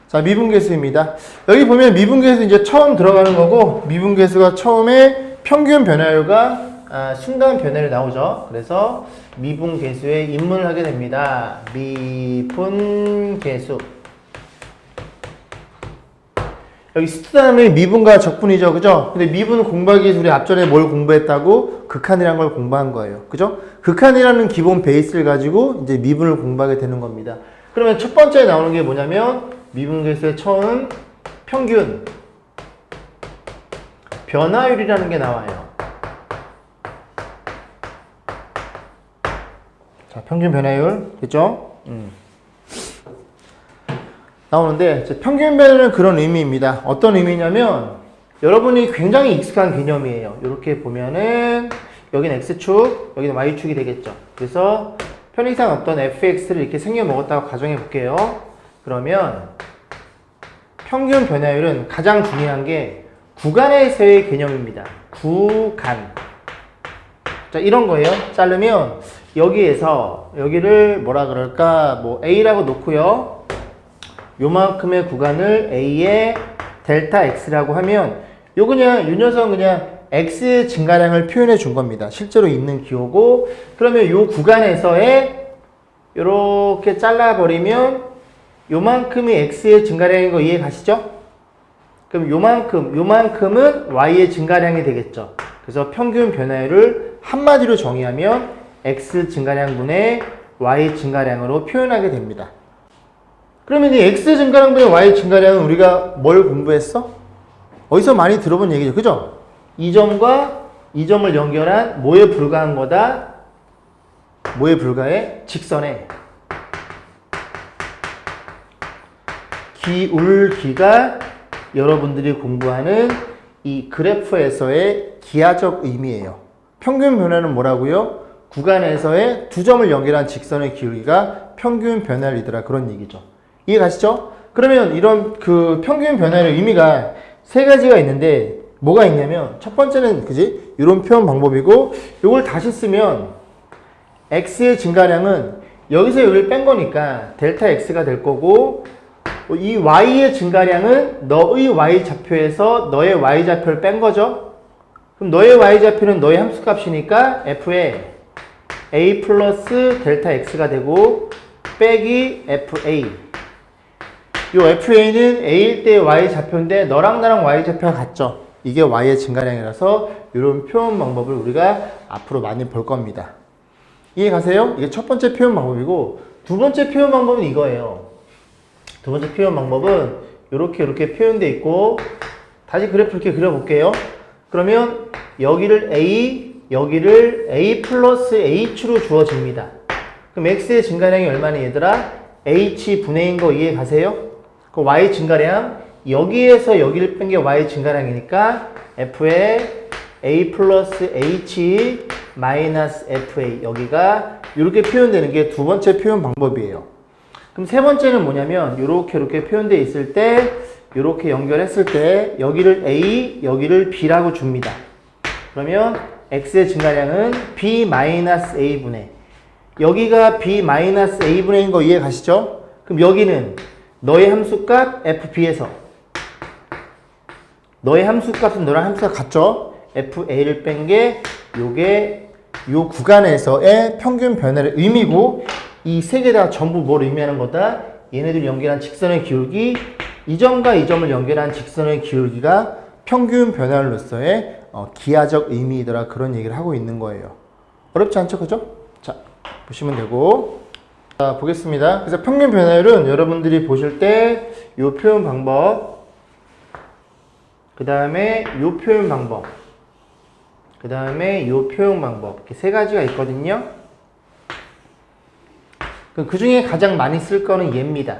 자, 미분계수입니다. 여기 보면 미분계수 이제 처음 들어가는 거고, 미분계수가 처음에 평균 변화율과 순간 변화율이 나오죠. 그래서 미분계수에 입문을 하게 됩니다. 미분계수. 여기 스트다음에 미분과 적분이죠. 그죠? 근데 미분 공부하기 위해서 우리 앞전에 뭘 공부했다고? 극한이라는 걸 공부한 거예요. 그죠? 극한이라는 기본 베이스를 가지고 이제 미분을 공부하게 되는 겁니다. 그러면 첫 번째 나오는 게 뭐냐면 미분계수의 처음 평균 변화율이라는 게 나와요. 자, 평균 변화율. 됐죠? 나오는데 평균 변화는 그런 의미입니다. 어떤 의미냐면 여러분이 굉장히 익숙한 개념이에요. 이렇게 보면은 여기는 X축, 여기는 Y축이 되겠죠. 그래서 편의상 어떤 fx를 이렇게 생겨 먹었다고 가정해 볼게요. 그러면 평균 변화율은 가장 중요한 게 구간에서의 개념입니다. 구간. 자, 이런 거예요. 자르면 여기에서 여기를 뭐라 그럴까? 뭐 A라고 놓고요. 요만큼의 구간을 A의 델타 X라고 하면 요 녀석은 그냥 X의 증가량을 표현해 준 겁니다. 실제로 있는 기호고, 그러면 요 구간에서의 요렇게 잘라버리면 요만큼이 X의 증가량인 거 이해 가시죠? 그럼 요만큼은 Y의 증가량이 되겠죠. 그래서 평균 변화율을 한마디로 정의하면 X 증가량분의 Y 증가량으로 표현하게 됩니다. 그러면 이 X 증가량분의 Y 증가량은 우리가 뭘 공부했어? 어디서 많이 들어본 얘기죠. 그죠? 이 점과 이 점을 연결한 뭐에 불과한 거다? 뭐에 불과해? 직선에. 기울기가 여러분들이 공부하는 이 그래프에서의 기하적 의미예요. 평균 변화는 뭐라고요? 구간에서의 두 점을 연결한 직선의 기울기가 평균 변화율이더라. 그런 얘기죠. 이해 가시죠? 그러면 이런 그 평균 변화율의 의미가 세 가지가 있는데 뭐가 있냐면 첫 번째는 그지? 이런 표현 방법이고, 이걸 다시 쓰면 x의 증가량은 여기서 여기를 뺀 거니까 델타 x가 될 거고, 이 y의 증가량은 너의 y좌표에서 너의 y좌표를 뺀 거죠. 그럼 너의 y좌표는 너의 함수값이니까 f에 a 플러스 델타 x가 되고 빼기 fa. 요 FA는 A일 때 Y좌표인데 너랑 나랑 Y좌표가 같죠. 이게 Y의 증가량이라서 이런 표현 방법을 우리가 앞으로 많이 볼 겁니다. 이해 가세요? 이게 첫 번째 표현 방법이고, 두 번째 표현 방법은 이거예요. 두 번째 표현 방법은 이렇게 표현되어 있고, 다시 그래프 이렇게 그려볼게요. 그러면 여기를 A, 여기를 A 플러스 H로 주어집니다. 그럼 X의 증가량이 얼마나 얘들아? H분의인 거 이해 가세요? 그 Y 증가량, 여기에서 여기를 뺀 게 Y 증가량이니까 F에 A 플러스 H 마이너스 FA, 여기가 이렇게 표현되는 게 두 번째 표현 방법이에요. 그럼 세 번째는 뭐냐면 이렇게 표현되어 있을 때, 이렇게 연결했을 때 여기를 A, 여기를 B라고 줍니다. 그러면 X의 증가량은 B 마이너스 A분의, 여기가 B 마이너스 A분의인 거 이해 가시죠? 그럼 여기는 너의 함수값 FB에서, 너의 함수값은 너랑 함수가 같죠? FA를 뺀 게 요게 요 구간에서의 평균 변화의 의미고, 이 세 개 다 전부 뭘 의미하는 거다? 얘네들 연결한 직선의 기울기, 이 점과 이 점을 연결한 직선의 기울기가 평균 변화율로서의 기하적 의미이더라. 그런 얘기를 하고 있는 거예요. 어렵지 않죠? 그죠? 자, 보시면 되고. 자, 보겠습니다. 그래서 평균 변화율은 여러분들이 보실 때 이 표현 방법, 그 다음에 이 표현 방법, 그 다음에 이 표현 방법, 이렇게 세 가지가 있거든요. 그 중에 가장 많이 쓸 거는 얘입니다.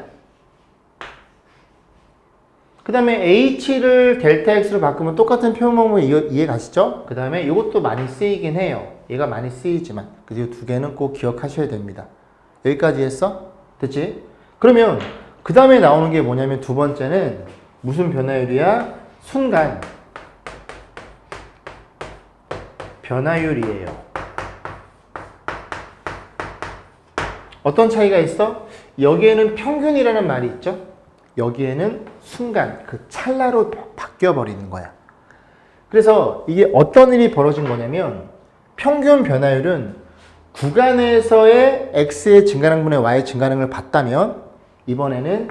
그 다음에 h를 델타 x로 바꾸면 똑같은 표현 방법 이해 가시죠? 그 다음에 이것도 많이 쓰이긴 해요. 얘가 많이 쓰이지만 이 두 개는 꼭 기억하셔야 됩니다. 여기까지 했어? 됐지? 그러면 그 다음에 나오는 게 뭐냐면 두 번째는 무슨 변화율이야? 순간 변화율이에요. 어떤 차이가 있어? 여기에는 평균이라는 말이 있죠? 여기에는 순간 그 찰나로 바뀌어 버리는 거야. 그래서 이게 어떤 일이 벌어진 거냐면 평균 변화율은 구간에서의 x의 증가량분의 y의 증가량을 봤다면 이번에는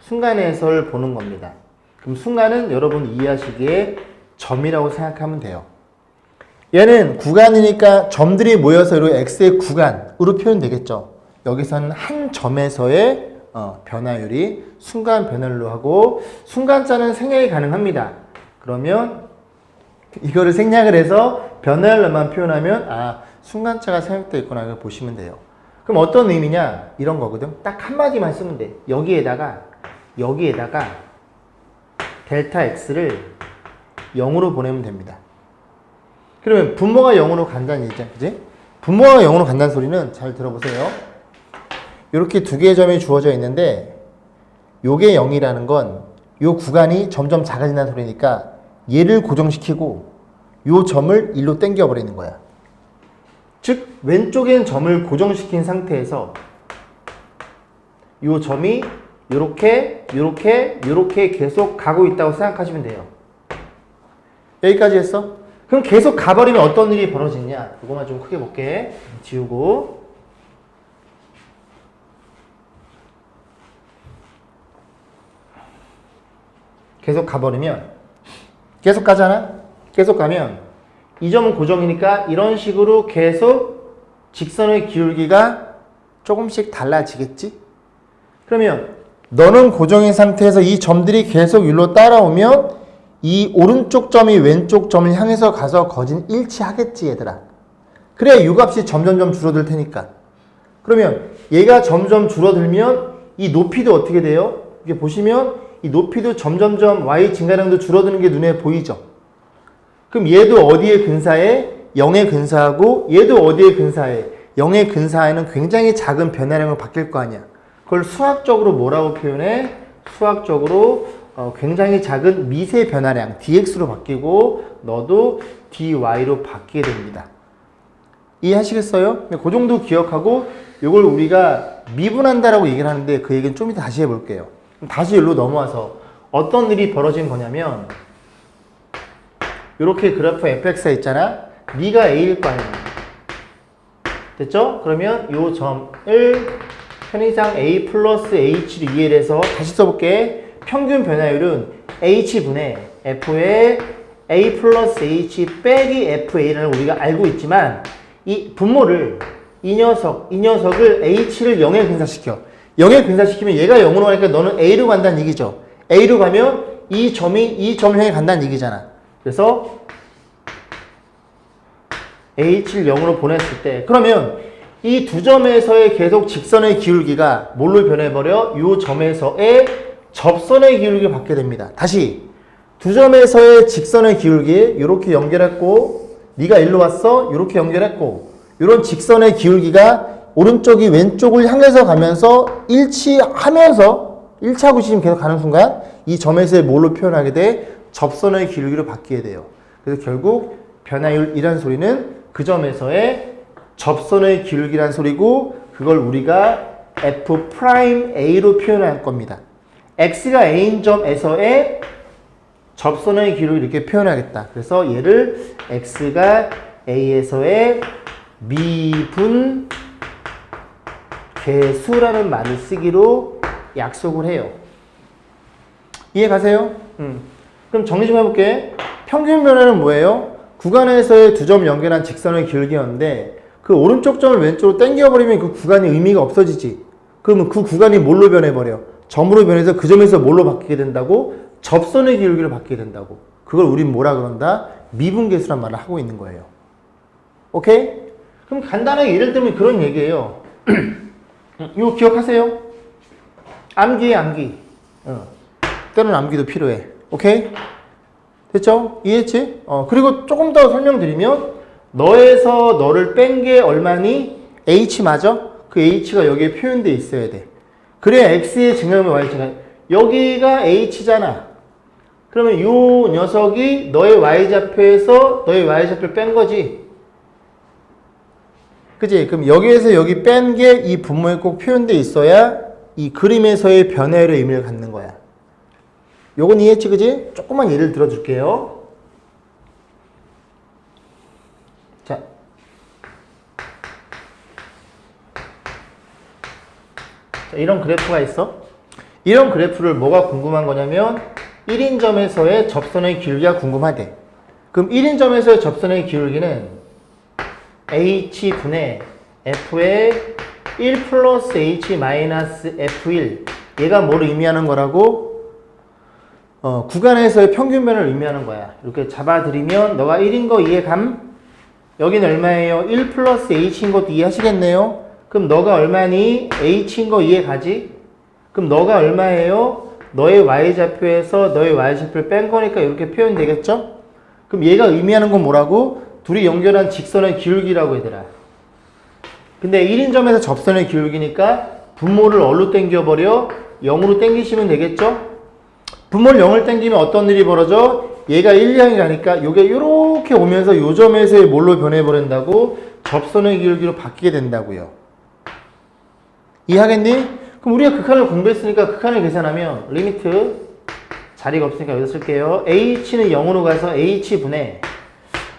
순간에서를 보는 겁니다. 그럼 순간은 여러분 이해하시기에 점이라고 생각하면 돼요. 얘는 구간이니까 점들이 모여서 이렇게 x의 구간으로 표현되겠죠. 여기서는 한 점에서의 변화율이 순간 변화율로 하고 순간자는 생략이 가능합니다. 그러면 이거를 생략을 해서 변화율로만 표현하면 순간자가 생략되어 있구나 이걸 보시면 돼요. 그럼 어떤 의미냐? 이런 거거든. 딱 한마디만 쓰면 돼. 여기에다가 델타 x를 0으로 보내면 됩니다. 그러면 분모가 0으로 간다는 얘기죠. 그지? 분모가 0으로 간다는 소리는 잘 들어보세요. 이렇게 두 개의 점이 주어져 있는데 요게 0이라는 건 요 구간이 점점 작아진다는 소리니까 얘를 고정시키고 요 점을 1로 당겨 버리는 거야. 즉 왼쪽엔 점을 고정시킨 상태에서 요 점이 요렇게 계속 가고 있다고 생각하시면 돼요. 여기까지 했어? 그럼 계속 가버리면 어떤 일이 벌어지냐? 이거만 좀 크게 볼게. 지우고. 계속 가버리면, 계속 가잖아? 계속 가면, 이 점은 고정이니까 이런 식으로 계속 직선의 기울기가 조금씩 달라지겠지? 그러면 너는 고정인 상태에서 이 점들이 계속 일로 따라오면 이 오른쪽 점이 왼쪽 점을 향해서 가서 거진 일치하겠지 얘들아. 그래야 이 값이 점점점 줄어들 테니까. 그러면 얘가 점점 줄어들면 이 높이도 어떻게 돼요? 이렇게 보시면 이 높이도 점점점 y 증가량도 줄어드는 게 눈에 보이죠? 그럼 얘도 어디에 근사해? 0에 근사하고 얘도 어디에 근사해? 0에 근사해는 굉장히 작은 변화량으로 바뀔 거 아니야. 그걸 수학적으로 뭐라고 표현해? 수학적으로 굉장히 작은 미세 변화량 dx로 바뀌고 너도 dy로 바뀌게 됩니다. 이해하시겠어요? 그 정도 기억하고 이걸 우리가 미분한다라고 얘기를 하는데 그 얘기는 좀 이따 다시 해볼게요. 다시 여기로 넘어와서 어떤 일이 벌어진 거냐면 이렇게 그래프 fx가 있잖아. 네가 a일 거 아니야. 됐죠? 그러면 이 점을 편의상 a 플러스 h를 이해해서 다시 써볼게. 평균 변화율은 h분의 f의 a 플러스 h 빼기 fa라는 우리가 알고 있지만 이 분모를 이 녀석을 h를 0에 근사시켜. 0에 근사시키면 얘가 0으로 가니까 너는 a로 간다는 얘기죠. a로 가면 이 점이 이 점을 향해 간다는 얘기잖아. 그래서 h를 0으로 보냈을 때 그러면 이 두 점에서의 계속 직선의 기울기가 뭘로 변해버려? 이 점에서의 접선의 기울기를 받게 됩니다. 다시 두 점에서의 직선의 기울기 이렇게 연결했고 네가 일로 왔어? 이렇게 연결했고 이런 직선의 기울기가 오른쪽이 왼쪽을 향해서 가면서 일치하고 지금 계속 가는 순간 이 점에서의 뭘로 표현하게 돼? 접선의 기울기로 바뀌게 돼요. 그래서 결국 변화율이란 소리는 그 점에서의 접선의 기울기란 소리고 그걸 우리가 f'A로 표현할 겁니다. x가 a인 점에서의 접선의 기울기를 이렇게 표현하겠다. 그래서 얘를 x가 a에서의 미분 계수라는 말을 쓰기로 약속을 해요. 이해 가세요? 그럼 정리 좀 해볼게. 평균 변화는 뭐예요? 구간에서의 두 점 연결한 직선의 기울기였는데 그 오른쪽 점을 왼쪽으로 당겨버리면 그 구간이 의미가 없어지지. 그러면 그 구간이 뭘로 변해버려? 점으로 변해서 그 점에서 뭘로 바뀌게 된다고? 접선의 기울기로 바뀌게 된다고. 그걸 우린 뭐라 그런다? 미분계수란 말을 하고 있는 거예요. 오케이? 그럼 간단하게 예를 들면 그런 얘기예요. 이거 기억하세요? 암기에 암기. 때로는 암기도 필요해. 오케이? 됐죠? 이해했지? 그리고 조금 더 설명드리면 너에서 너를 뺀 게 얼마니? h 맞아? 그 h가 여기에 표현되어 있어야 돼. 그래야 x의 증가하면 y 증가. 여기가 h잖아. 그러면 이 녀석이 너의 y좌표에서 너의 y좌표를 뺀 거지. 그지? 그럼 여기에서 여기 뺀 게 이 분모에 꼭 표현돼 있어야 이 그림에서의 변화율의 의미를 갖는 거야. 요건 이해했지, 그지? 조금만 예를 들어줄게요. 자. 자, 이런 그래프가 있어. 이런 그래프를 뭐가 궁금한 거냐면 1인점에서의 접선의 기울기가 궁금하대. 그럼 1인점에서의 접선의 기울기는 h분의 f의 1 플러스 h 마이너스 f1 얘가 뭐를 의미하는 거라고? 구간에서의 평균변을 의미하는 거야. 이렇게 잡아드리면 너가 1인 거 이해감? 여기는 얼마예요? 1 플러스 h인 것도 이해하시겠네요? 그럼 너가 얼마니? h인 거 이해가지? 그럼 너가 얼마예요? 너의 y좌표에서 너의 y좌표를 뺀 거니까 이렇게 표현되겠죠? 그럼 얘가 의미하는 건 뭐라고? 둘이 연결한 직선의 기울기라고 얘들아. 근데 1인점에서 접선의 기울기니까 분모를 어디로 당겨버려? 0으로 당기시면 되겠죠? 분모를 0을 당기면 어떤 일이 벌어져? 얘가 1, 2항이 가니까 요게 이렇게 오면서 요 점에서의 뭘로 변해버린다고? 접선의 기울기로 바뀌게 된다고요. 이해하겠니? 그럼 우리가 극한을 공부했으니까 극한을 계산하면 리미트 자리가 없으니까 여기서 쓸게요. h는 0으로 가서 h분의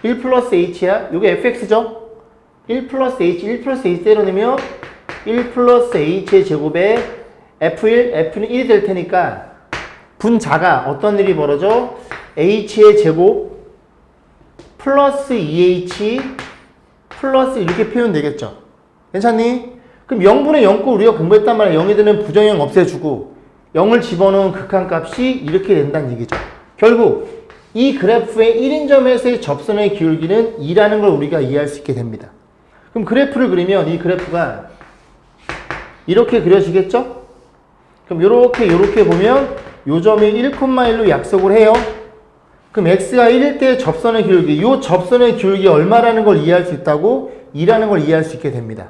1 플러스 h야? 요게 fx죠? 1 플러스 h 때려내면 1 플러스 h의 제곱에 f1, f는 1이 될 테니까 분자가 어떤 일이 벌어져? h의 제곱 플러스 2h 플러스 이렇게 표현되겠죠? 괜찮니? 그럼 0분의 0꼴 우리가 공부했단 말이야. 0이 되면 부정형 없애주고 0을 집어넣은 극한값이 이렇게 된다는 얘기죠. 결국 이 그래프의 1인점에서의 접선의 기울기는 2라는 걸 우리가 이해할 수 있게 됩니다. 그럼 그래프를 그리면 이 그래프가 이렇게 그려지겠죠? 그럼 요렇게 보면 요 점이 1,1로 약속을 해요. 그럼 x가 1일 때 접선의 기울기, 요 접선의 기울기 얼마라는 걸 이해할 수 있다고? 2라는 걸 이해할 수 있게 됩니다.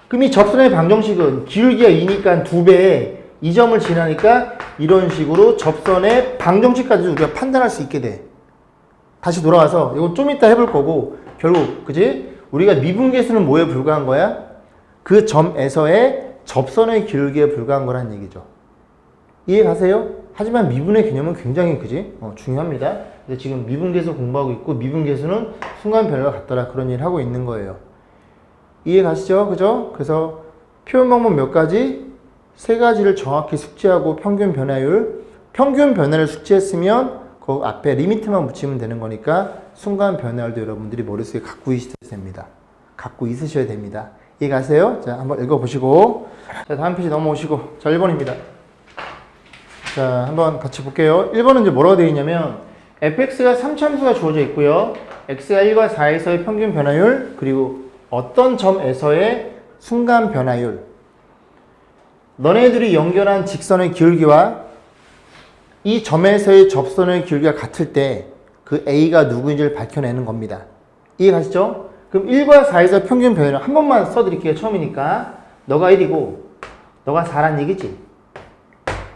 그럼 이 접선의 방정식은 기울기가 2니까 2배에 이 점을 지나니까 이런 식으로 접선의 방정식까지 우리가 판단할 수 있게 돼. 다시 돌아와서 이거 좀 이따 해볼 거고 결국 그지? 우리가 미분계수는 뭐에 불과한 거야? 그 점에서의 접선의 기울기에 불과한 거란 얘기죠. 이해 가세요? 하지만 미분의 개념은 굉장히 그지? 중요합니다. 근데 지금 미분계수 공부하고 있고 미분계수는 순간 변화가 같더라 그런 일을 하고 있는 거예요. 이해 가시죠? 그죠? 그래서 표현 방법 몇 가지? 세 가지를 정확히 숙지하고 평균 변화율, 평균 변화를 숙지했으면 그 앞에 리미트만 붙이면 되는 거니까 순간 변화율도 여러분들이 머릿속에 갖고 있으셔야 됩니다. 갖고 있으셔야 됩니다. 이해 가세요? 자, 한번 읽어보시고 자, 다음 페이지 넘어오시고 자, 1번입니다. 자, 한번 같이 볼게요. 1번은 이제 뭐라고 되어 있냐면 fx가 3참수가 주어져 있고요. x가 1과 4에서의 평균 변화율 그리고 어떤 점에서의 순간 변화율 너네들이 연결한 직선의 기울기와 이 점에서의 접선의 기울기가 같을 때 그 A가 누구인지를 밝혀내는 겁니다. 이해 가시죠? 그럼 1과 4에서 평균 변화율 한 번만 써드릴게요. 처음이니까. 너가 1이고 너가 4란 얘기지.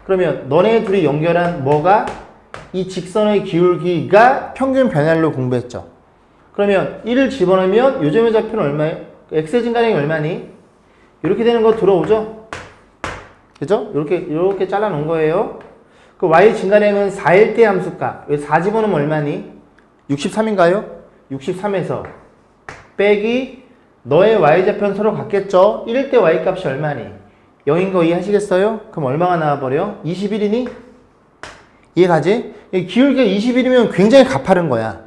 그러면 너네 둘이 연결한 뭐가? 이 직선의 기울기가 평균 변화율로 공부했죠. 그러면 1을 집어넣으면 요점의 좌표는 얼마예요? x의 증가량이 얼마니? 이렇게 되는 거 들어오죠? 그죠? 이렇게 잘라놓은 거예요. 그 y 증가량은 4일 때 함수값. 4 집어넣으면 얼마니? 63인가요? 63에서 빼기 너의 y좌표는 서로 같겠죠? 1일 때 y값이 얼마니? 0인 거 이해하시겠어요? 그럼 얼마가 나와버려? 21이니? 이해가지? 기울기가 21이면 굉장히 가파른 거야.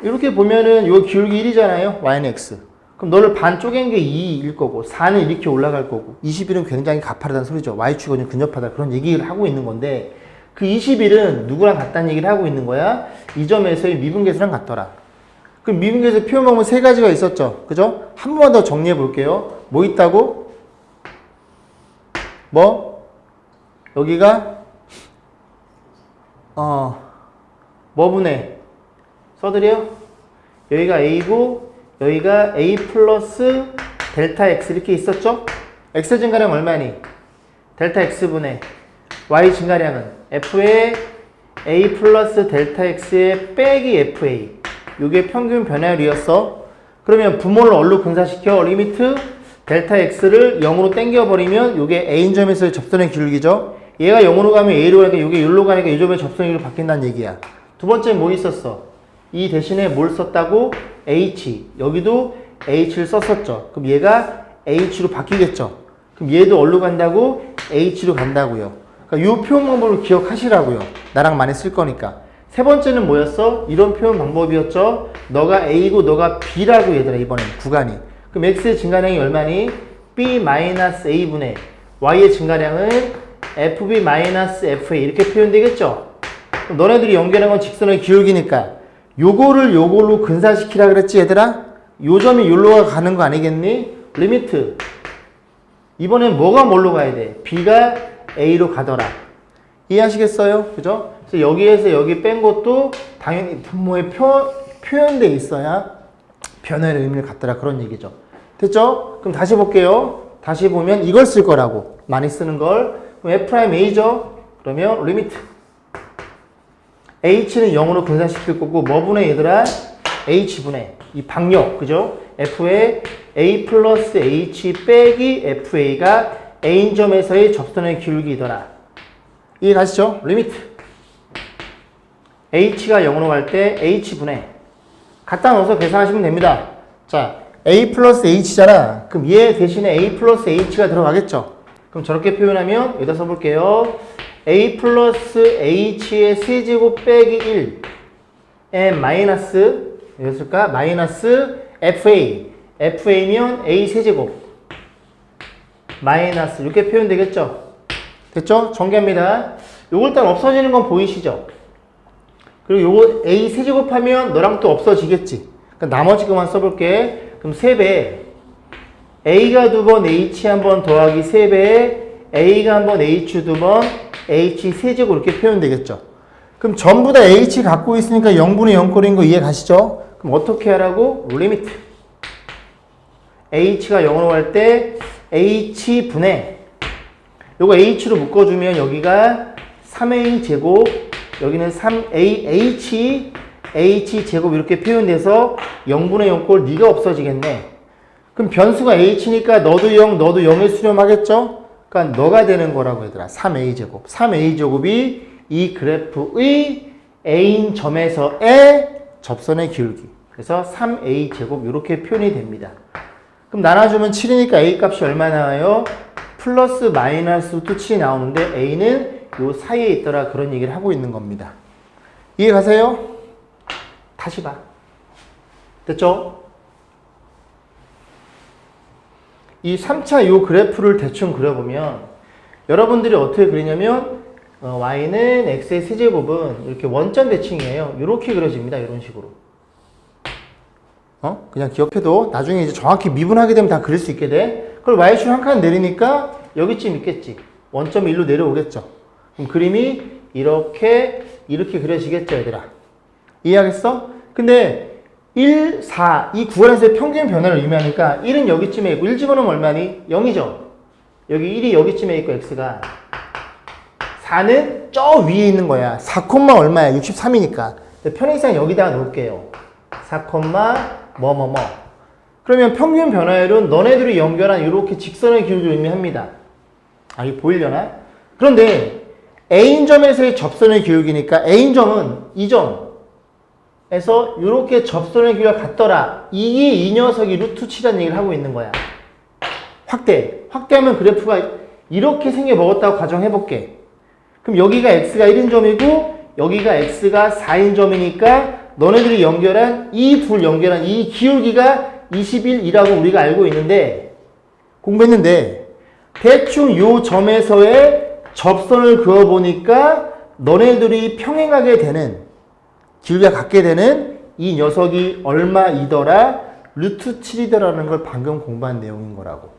이렇게 보면은 요 기울기 1이잖아요. y는 x. 그럼 너를 반 쪼갠 게 2일 거고 4는 이렇게 올라갈 거고 21은 굉장히 가파르다는 소리죠. y축은 근접하다 그런 얘기를 하고 있는 건데 그 21은 누구랑 같다는 얘기를 하고 있는 거야? 이 점에서의 미분계수랑 같더라. 그럼 미분계수 표현 방법 세 가지가 있었죠. 그죠? 한 번만 더 정리해 볼게요. 뭐 있다고? 뭐? 여기가 뭐분해? 써드려? 여기가 A고 여기가 A 플러스 델타 X 이렇게 있었죠? X 증가량 얼마니? 델타 X분의 Y 증가량은 F의 A 플러스 델타 X의 빼기 FA 이게 평균 변화율이었어. 그러면 분모를 얼로 분사시켜? 리미트 델타 x를 0으로 당겨버리면 이게 A점에서의 접선의 기울기죠. 얘가 0으로 가면 A로 가니까 이게 1로 가니까 이 점의 접선의 기울기로 바뀐다는 얘기야. 두 번째 뭐 있었어? 이 대신에 뭘 썼다고? H. 여기도 H를 썼었죠. 그럼 얘가 H로 바뀌겠죠. 그럼 얘도 얼로 간다고? H로 간다고요. 그러니까 이 표현 방법을 기억하시라고요. 나랑 많이 쓸 거니까. 세 번째는 뭐였어? 이런 표현 방법이었죠. 너가 A고 너가 B라고 얘들아 이번엔 구간이. 그럼 X의 증가량이 얼마니? B-A분의 Y의 증가량은 FB-FA 이렇게 표현되겠죠? 그럼 너네들이 연결한 건 직선의 기울기니까 요거를 요걸로 근사시키라 그랬지 얘들아? 요 점이 요로 가는 거 아니겠니? 리미트 이번엔 뭐가 뭘로 가야 돼? B가 A로 가더라. 이해하시겠어요? 그죠? 그래서 여기에서 여기 뺀 것도 당연히 분모에 표현돼 있어야 변화의 의미를 갖더라 그런 얘기죠. 됐죠? 그럼 다시 볼게요. 다시 보면 이걸 쓸 거라고. 많이 쓰는 걸. 그럼 F'A죠? 그러면 리미트 H는 0으로 분산시킬 거고 뭐분의 얘들아? H분의 이 방역 그죠? F의 A 플러스 H 빼기 FA가 A점에서의 접선의 기울기이더라. 이해 가시죠? 리미트 H가 0으로 갈 때 H분의 갖다 넣어서 계산하시면 됩니다. 자, A 플러스 H잖아. 그럼 얘 대신에 A 플러스 H가 들어가겠죠? 그럼 저렇게 표현하면 여기다 써볼게요. A 플러스 H의 세제곱 빼기 1에 마이너스 여기 쓸까? 마이너스 FA FA면 A 세제곱 마이너스 이렇게 표현되겠죠? 됐죠? 전개합니다. 요거 일단 없어지는 건 보이시죠? 그리고 요거 A 세제곱하면 너랑 또 없어지겠지. 그러니까 나머지 것만 써볼게. 그럼 3배 A가 2번 H 한 번 더하기 3배에 A가 한 번 H 2번 H 세제곱 이렇게 표현되겠죠. 그럼 전부 다 H 갖고 있으니까 0분의 0꼴인 거 이해 가시죠? 그럼 어떻게 하라고? 리미트 H가 0으로 갈 때 H분의 요거 H로 묶어주면 여기가 3A 제곱 여기는 3AH H 제곱 이렇게 표현돼서 0분의 0꼴 네가 없어지겠네. 그럼 변수가 H니까 너도 0 너도 0에 수렴하겠죠? 그러니까 너가 되는 거라고 얘들아. 3A 제곱 3A 제곱이 이 그래프의 A인 점에서의 접선의 기울기 그래서 3A 제곱 이렇게 표현이 됩니다. 그럼 나눠주면 7이니까 A 값이 얼마 나와요? 플러스 마이너스 루트 7이 나오는데 A는 요 사이에 있더라 그런 얘기를 하고 있는 겁니다. 이해 가세요? 다시 봐. 됐죠? 이 3차 요 그래프를 대충 그려보면 여러분들이 어떻게 그리냐면 y는 x의 세제곱은 이렇게 원점 대칭이에요. 이렇게 그려집니다. 이런 식으로. 그냥 기억해도 나중에 이제 정확히 미분하게 되면 다 그릴 수 있게 돼. 그걸 y축 한 칸 내리니까 여기쯤 있겠지. 원점 1로 내려오겠죠. 그럼 그림이 이렇게 그려지겠죠, 얘들아. 이해하겠어? 근데 1, 4, 이 구간에서의 평균 변화를 의미하니까 1은 여기쯤에 있고 1 집어넣으면 얼마니? 0이죠? 여기 1이 여기쯤에 있고 x가 4는 저 위에 있는 거야. 4, 얼마야? 63이니까. 편의상 여기다가 놓을게요. 4, 뭐뭐뭐. 그러면 평균 변화율은 너네들이 연결한 이렇게 직선의 기울기를 의미합니다. 아, 이게 보이려나? 그런데 A점에서의 접선의 기울기니까 A점은 이 점에서 이렇게 접선의 기울기가 같더라. 이게 이 녀석이 루트 7이라는 얘기를 하고 있는 거야. 확대하면 그래프가 이렇게 생겨 먹었다고 가정해볼게. 그럼 여기가 x가 1인 점이고 여기가 x가 4인 점이니까 너네들이 연결한 이 둘 연결한 이 기울기가 21이라고 우리가 알고 있는데 공부했는데 대충 요 점에서의 접선을 그어보니까 너네들이 평행하게 되는 기울기가 같게 되는 이 녀석이 얼마이더라? 루트 7이더라는 걸 방금 공부한 내용인 거라고.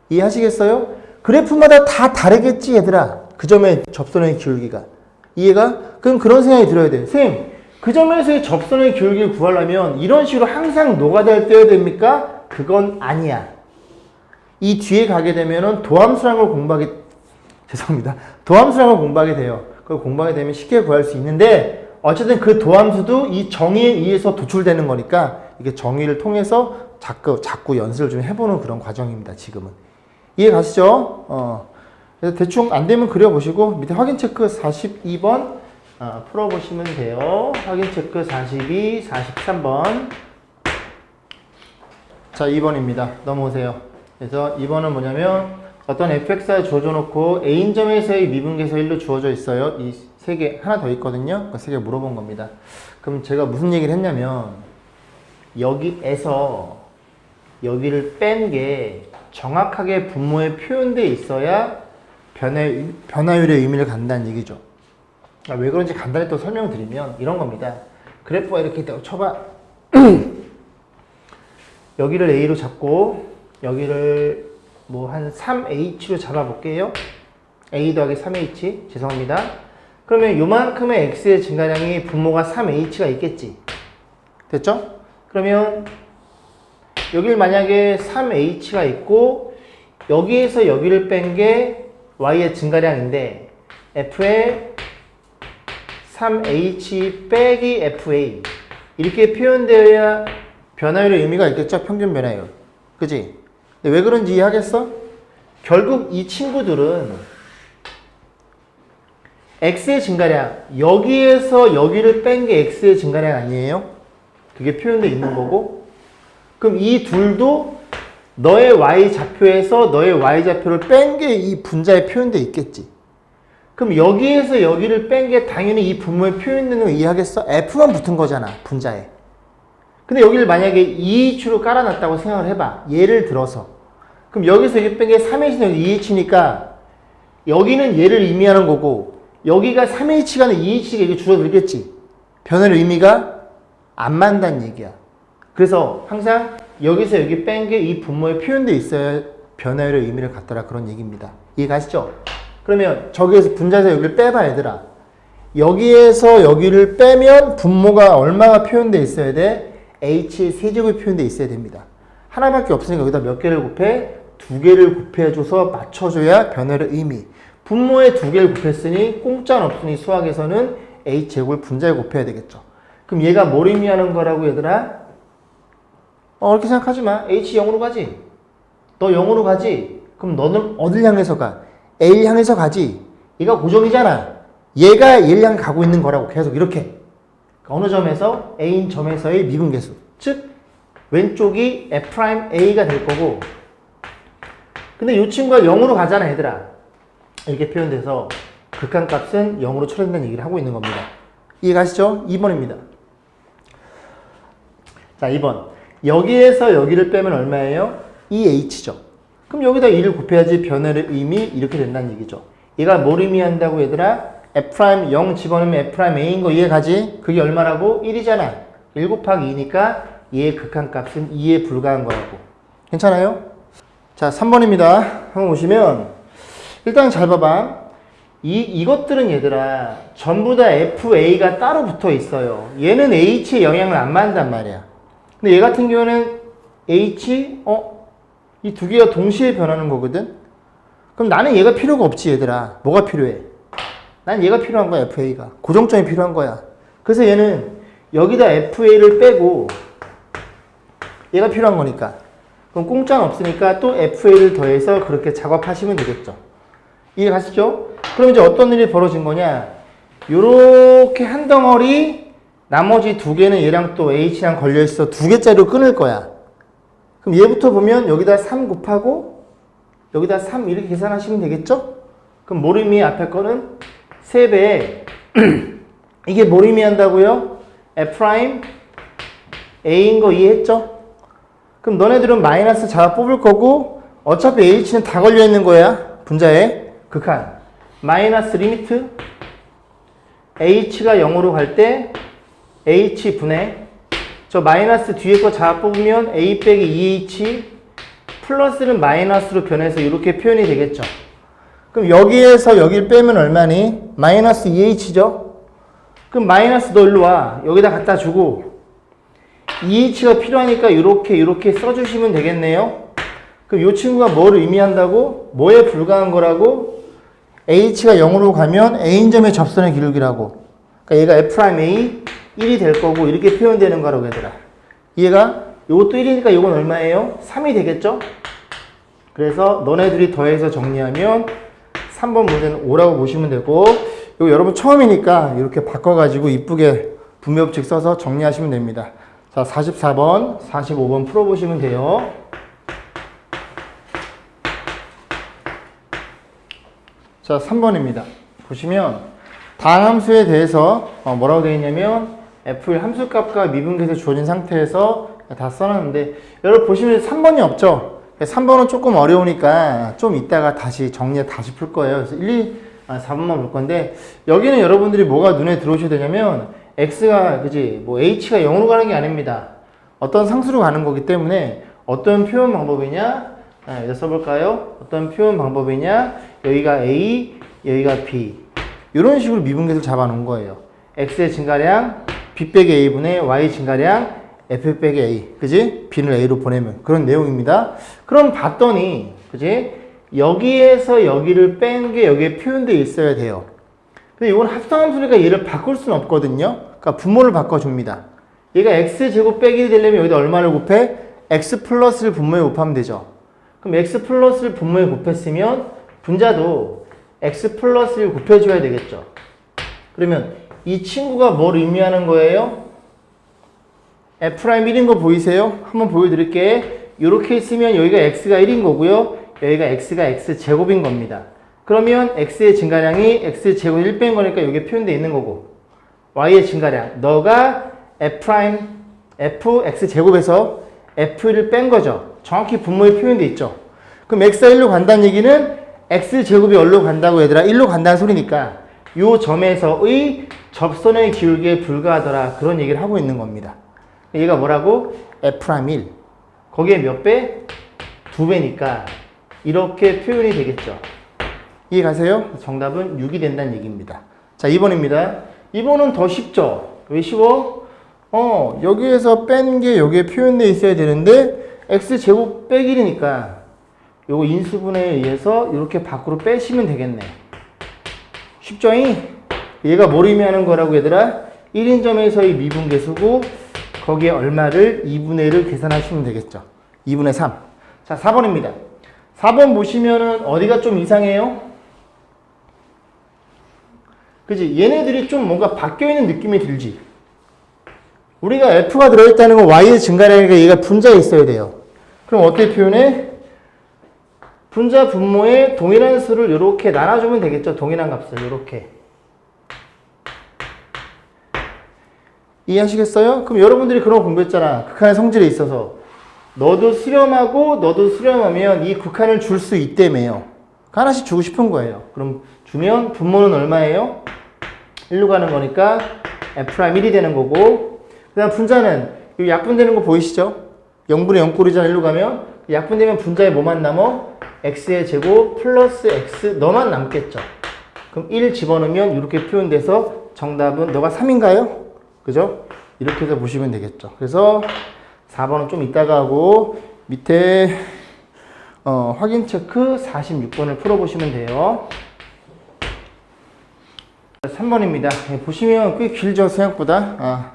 이해하시겠어요? 그래프마다 다 다르겠지 얘들아. 그 점의 접선의 기울기가. 이해가? 그럼 그런 생각이 들어야 돼. 선생님, 그 점에서의 접선의 기울기를 구하려면 이런 식으로 항상 노가다를 떼야 됩니까? 그건 아니야. 이 뒤에 가게 되면은 도함수라는 걸 공부하게 돼요. 그걸 공부하게 되면 쉽게 구할 수 있는데 어쨌든 그 도함수도 이 정의에 의해서 도출되는 거니까 이게 정의를 통해서 자꾸 연습을 좀 해보는 그런 과정입니다. 지금은. 이해 가시죠? 그래서 대충 안 되면 그려보시고 밑에 확인 체크 42번 풀어보시면 돼요. 확인 체크 42, 43번. 자, 2번입니다. 넘어오세요. 그래서 2번은 뭐냐면 어떤 fx가 주어져 놓고 A점에서의 미분계에서 1로 주어져 있어요. 이 세 개, 하나 더 있거든요. 그 세 개 물어본 겁니다. 그럼 제가 무슨 얘기를 했냐면 여기에서 여기를 뺀 게 정확하게 분모에 표현되어 있어야 변화율의 의미를 갖는다는 얘기죠. 왜 그런지 간단히 또 설명드리면 이런 겁니다. 그래프가 이렇게 쳐봐. 여기를 A로 잡고 여기를 뭐 한 3H로 잡아볼게요. A 더하기 3H 죄송합니다. 그러면 요만큼의 X의 증가량이 분모가 3H가 있겠지. 됐죠? 그러면 여길 만약에 3H가 있고 여기에서 여기를 뺀 게 Y의 증가량인데 F에 3H 빼기 FA 이렇게 표현되어야 변화율의 의미가 있겠죠? 평균 변화율. 그지? 근데 왜 그런지 이해하겠어? 결국 이 친구들은 X의 증가량, 여기에서 여기를 뺀 게 X의 증가량 아니에요? 그게 표현되어 있는 거고 그럼 이 둘도 너의 Y좌표에서 너의 Y좌표를 뺀 게 이 분자에 표현되어 있겠지. 그럼 여기에서 여기를 뺀 게 당연히 이 분모에 표현되는 거 이해하겠어? F만 붙은 거잖아, 분자에. 근데 여기를 만약에 2H로 깔아놨다고 생각을 해봐. 예를 들어서. 그럼 여기서 여기 뺀 게 3H는 여기 2H니까 여기는 얘를 의미하는 거고 여기가 3H가 아니라 2H가 이게 줄어들겠지. 변화의 의미가 안 맞는다는 얘기야. 그래서 항상 여기서 여기 뺀 게 이 분모에 표현되어 있어야 변화율의 의미를 갖더라 그런 얘기입니다. 이해가시죠? 그러면 저기에서 분자에서 여기를 빼봐 얘들아. 여기에서 여기를 빼면 분모가 얼마가 표현되어 있어야 돼? H의 세제곱이 표현되어 있어야 됩니다. 하나밖에 없으니까 여기다 몇 개를 곱해? 두 개를 곱해줘서 맞춰줘야 변화율의 의미. 분모에 두 개를 곱했으니 공짜는 없으니 수학에서는 H제곱을 분자에 곱해야 되겠죠. 그럼 얘가 뭘 의미하는 거라고 얘들아? 이렇게 생각하지 마. H 0으로 가지. 너 0으로 가지. 그럼 너는 어딜 향해서 가? A를 향해서 가지. 얘가 고정이잖아. 얘가 얘를 향해 가고 있는 거라고 계속 이렇게. 어느 점에서? A인 점에서의 미분계수. 즉 왼쪽이 F'A가 될 거고 근데 이 친구가 0으로 가잖아 얘들아. 이렇게 표현돼서 극한값은 0으로 처리된다는 얘기를 하고 있는 겁니다. 이해가시죠? 2번입니다. 자 2번. 여기에서 여기를 빼면 얼마예요? 2H죠. 그럼 여기다 2를 곱해야지 변화의 의미 이렇게 된다는 얘기죠. 얘가 뭘 의미한다고 얘들아? F'0 집어넣으면 F'A인 거 이해가지? 그게 얼마라고? 1이잖아. 1 곱하기 2니까 얘의 극한값은 2에 불과한 거라고. 괜찮아요? 자 3번입니다. 한번 보시면 일단 잘 봐봐. 이것들은 얘들아 전부 다 FA가 따로 붙어 있어요. 얘는 H의 영향을 안 받는단 말이야. 근데 얘 같은 경우는 H, 이 두 개가 동시에 변하는 거거든? 그럼 나는 얘가 필요가 없지, 얘들아. 뭐가 필요해? 난 얘가 필요한 거야, FA가. 고정점이 필요한 거야. 그래서 얘는 여기다 FA를 빼고 얘가 필요한 거니까. 그럼 공짜는 없으니까 또 FA를 더해서 그렇게 작업하시면 되겠죠. 이해 가시죠? 그럼 이제 어떤 일이 벌어진 거냐? 요렇게 한 덩어리 나머지 두 개는 얘랑 또 H랑 걸려있어. 두 개짜리로 끊을 거야. 그럼 얘부터 보면 여기다 3 곱하고 여기다 3 이렇게 계산하시면 되겠죠? 그럼 뭘 의미해? 앞에 거는 3배에 이게 뭘 의미한다고요? F'A인 거 이해했죠? 그럼 너네들은 마이너스 잡아 뽑을 거고 어차피 H는 다 걸려있는 거야. 분자에. 극한. 마이너스 리미트 H가 0으로 갈 때 H분의 저 마이너스 뒤에 거 잡아 뽑으면 A 빼기 2H 플러스는 마이너스로 변해서 이렇게 표현이 되겠죠. 그럼 여기에서 여기를 빼면 얼마니? 마이너스 2H죠? 그럼 마이너스 너 일로 와. 여기다 갖다 주고 2H가 필요하니까 이렇게 써주시면 되겠네요. 그럼 이 친구가 뭘 의미한다고? 뭐에 불과한 거라고? H가 0으로 가면 A인점의 접선의 기울기라고. 그러니까 얘가 F'A 1이 될 거고 이렇게 표현되는 거라고 얘들아. 이해가? 요것도 1이니까 요건 얼마예요? 3이 되겠죠? 그래서 너네들이 더해서 정리하면 3번 문제는 5라고 보시면 되고, 이거 여러분 처음이니까 이렇게 바꿔가지고 이쁘게 분배법칙 써서 정리하시면 됩니다. 자, 44번, 45번 풀어보시면 돼요. 자, 3번입니다. 보시면 다함수에 대해서 뭐라고 되어 있냐면 f의 함수값과 미분계에서 주어진 상태에서 다 써놨는데, 여러분 보시면 3번이 없죠? 3번은 조금 어려우니까 좀 이따가 다시 다시 풀 거예요. 그래서 4번만 볼 건데, 여기는 여러분들이 뭐가 눈에 들어오셔야 되냐면 x가 그지 뭐 h가 0으로 가는 게 아닙니다. 어떤 상수로 가는 거기 때문에 어떤 표현 방법이냐, 여기다 써볼까요? 어떤 표현 방법이냐, 여기가 a, 여기가 b, 이런 식으로 미분계를 잡아놓은 거예요. x의 증가량 b 빼기 a분의 y 증가량 f 빼기 a, 그지? b를 a로 보내면 그런 내용입니다. 그럼 봤더니, 그지? 여기에서 여기를 뺀 게 여기에 표현되어 있어야 돼요. 근데 이건 합성함수니까 얘를 바꿀 수는 없거든요. 그러니까 분모를 바꿔줍니다. 얘가 x제곱 빼기 되려면 여기다 얼마를 곱해? x 플러스를 분모에 곱하면 되죠. 그럼 x 플러스를 분모에 곱했으면 분자도 x 플러스를 곱해줘야 되겠죠. 그러면 이 친구가 뭘 의미하는 거예요? F'1인 거 보이세요? 한번 보여드릴게. 이렇게 있으면 여기가 x가 1인 거고요. 여기가 x가 x제곱인 겁니다. 그러면 x의 증가량이 x제곱 1 뺀 거니까 여기에 표현되어 있는 거고, y의 증가량, 너가 f x제곱에서 f를 뺀 거죠. 정확히 분모에 표현되어 있죠. 그럼 x가 1로 간다는 얘기는 x제곱이 어디로 간다고 얘들아? 1로 간다는 소리니까 이 점에서의 접선의 기울기에 불과하더라, 그런 얘기를 하고 있는 겁니다. 얘가 뭐라고? F'1. 거기에 몇 배? 2배니까 이렇게 표현이 되겠죠. 이해 가세요? 정답은 6이 된다는 얘기입니다. 자, 2번입니다. 2번은 더 쉽죠? 왜 쉬워? 여기에서 뺀 게 여기에 표현되어 있어야 되는데 x제곱 빼기 1이니까 요거 인수분해에 의해서 이렇게 밖으로 빼시면 되겠네. 쉽죠? 얘가 뭘 의미하는 거라고 얘들아? 1인점에서의 미분계수고 거기에 얼마를 2분의 1을 계산하시면 되겠죠. 2분의 3. 자, 4번입니다. 4번 보시면은 어디가 좀 이상해요? 그지? 얘네들이 좀 뭔가 바뀌어있는 느낌이 들지? 우리가 F가 들어있다는 건 Y의 증가량이니까 얘가 분자에 있어야 돼요. 그럼 어떻게 표현해? 분자 분모의 동일한 수를 이렇게 나눠주면 되겠죠. 동일한 값을 이렇게. 이해하시겠어요? 그럼 여러분들이 그런 거 공부했잖아. 극한의 성질에 있어서. 너도 수렴하고 너도 수렴하면 이 극한을 줄 수 있다며요. 하나씩 주고 싶은 거예요. 그럼 주면 분모는 얼마예요? 1로 가는 거니까 F'1이 되는 거고, 그 다음 분자는 이 약분되는 거 보이시죠? 0분의 0꼴이잖아. 1로 가면 약분되면 분자에 뭐만 남어? x의 제곱 플러스 x 너만 남겠죠. 그럼 1 집어넣으면 이렇게 표현돼서 정답은 너가 3인가요? 그죠? 이렇게 해서 보시면 되겠죠. 그래서 4번은 좀 이따가 하고 밑에 확인 체크 46번을 풀어보시면 돼요. 3번입니다. 보시면 꽤 길죠, 생각보다.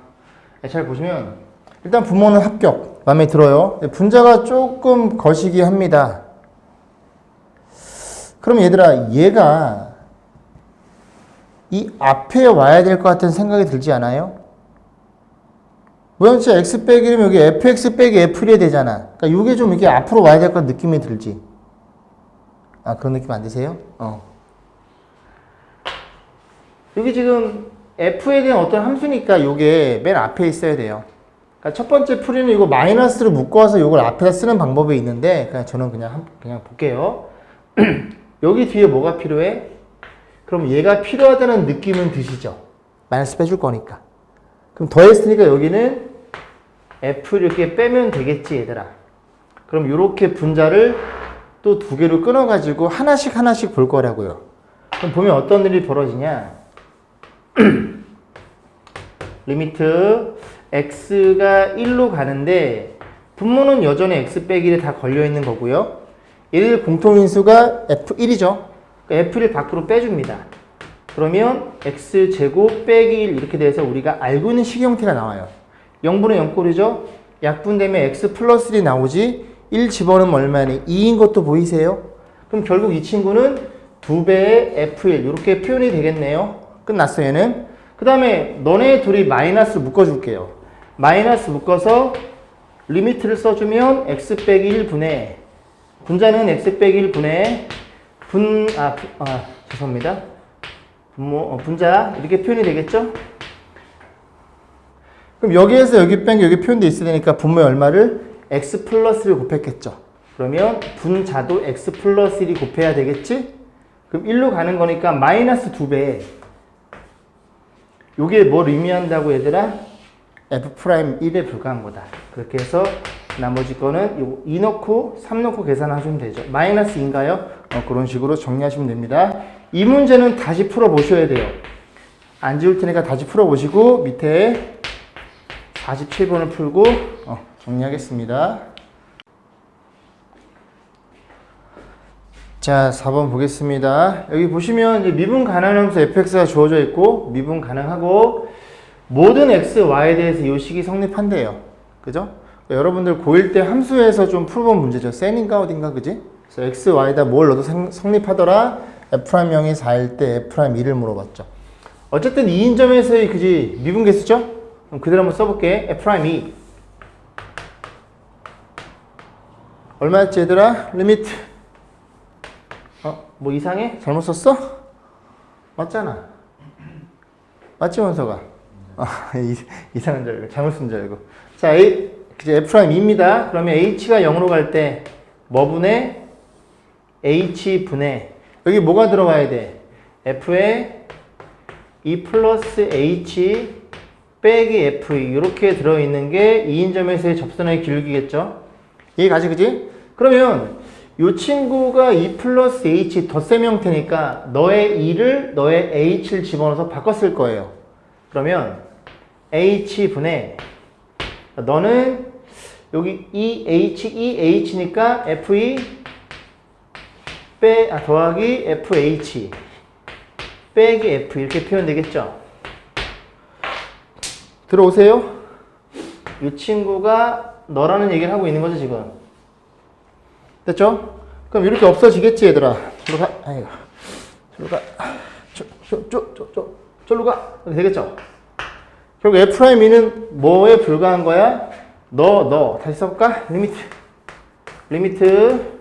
잘 보시면 일단 분모는 합격. 마음에 들어요. 분자가 조금 거시기 합니다. 그럼 얘들아, 얘가 이 앞에 와야 될 것 같은 생각이 들지 않아요? 모양새 x 빼기면 여기 fx 빼기 f1이 되잖아. 그러니까 이게 좀 이렇게 앞으로 와야 될 것 같은 느낌이 들지? 그런 느낌 안 드세요? 여기 지금 f에 대한 어떤 함수니까 이게 맨 앞에 있어야 돼요. 그러니까 첫 번째 풀이는 이거 마이너스로 묶어서 이걸 앞에다 쓰는 방법이 있는데, 저는 그냥 볼게요. 여기 뒤에 뭐가 필요해? 그럼 얘가 필요하다는 느낌은 드시죠? 마이너스 빼줄 거니까. 그럼 더했으니까 여기는 F 이렇게 빼면 되겠지, 얘들아. 그럼 이렇게 분자를 또 두 개로 끊어가지고 하나씩 볼 거라고요. 그럼 보면 어떤 일이 벌어지냐? 리미트 x가 1로 가는데 분모는 여전히 x 빼기를 다 걸려있는 거고요. 1 공통인수가 f1이죠. 그러니까 f를 밖으로 빼줍니다. 그러면 x제곱 빼기 1 이렇게 돼서 우리가 알고 있는 식 형태가 나와요. 0분의 0꼴이죠. 약분되면 x 플러스 1이 나오지. 1 집어넣으면 얼마니? 2인 것도 보이세요? 그럼 결국 이 친구는 2배의 F1 이렇게 표현이 되겠네요. 끝났어 얘는. 그 다음에 너네 둘이 마이너스 묶어줄게요. 마이너스 묶어서 리미트를 써주면 x 빼기 1분의 분자는 x 빼기 1분의 죄송합니다. 분자 이렇게 표현이 되겠죠? 그럼 여기에서 여기 뺀 게 여기 표현되어 있어야 되니까 분모에 얼마를? x 플러스 1을 곱했겠죠. 그러면 분자도 x 플러스 1이 곱해야 되겠지? 그럼 1로 가는 거니까 마이너스 2배. 요게 뭘 의미한다고 얘들아? f'1에 불과한 거다. 그렇게 해서 나머지 거는 요거 2 넣고 3 넣고 계산하시면 되죠. 마이너스 2인가요? 그런 식으로 정리하시면 됩니다. 이 문제는 다시 풀어보셔야 돼요. 안 지울 테니까 다시 풀어보시고 밑에 47번을 풀고 정리하겠습니다. 자, 4번 보겠습니다. 여기 보시면 이제 미분 가능한 함수 fx가 주어져 있고 미분 가능하고 모든 x, y에 대해서 이 식이 성립한대요. 그죠? 여러분들 고1 때 함수에서 좀 풀어본 문제죠. 센인가 어딘가 그지? 그래서 x, y에다 뭘 넣어도 성립하더라. f'0이 4일 때 f'2를 물어봤죠. 어쨌든 2인점에서의 그지 미분 개수죠? 그럼 그대로 한번 써볼게. f'2 얼마였지 얘들아? 리미트 뭐 이상해? 잘못 썼어? 맞잖아. 맞지 원서가? 이상한 줄 알고 잘못 쓴 줄 알고. 자, 이제 F'2입니다. 그러면 H가 0으로 갈 때 뭐 분의 H분의 여기 뭐가 들어가야 돼? F에 2 플러스 H 빼기 F 이렇게 들어있는 게 2인점에서의 접선의 기울기겠죠? 이해가지 그지? 그러면 이 친구가 2 플러스 H 덧셈 형태니까 너의 2를 너의 H를 집어넣어서 바꿨을 거예요. 그러면 H분의 너는 여기 EH니까 FE 더하기 FH 빼기 F 이렇게 표현되겠죠? 들어오세요? 이 친구가 너라는 얘기를 하고 있는 거죠 지금. 됐죠? 그럼 이렇게 없어지겠지 얘들아. 저로 가. 아이고. 저로 가. 저로 가. 이렇게 되겠죠? 결국 F'E는 뭐에 불과한 거야? 다시 써볼까? 리미트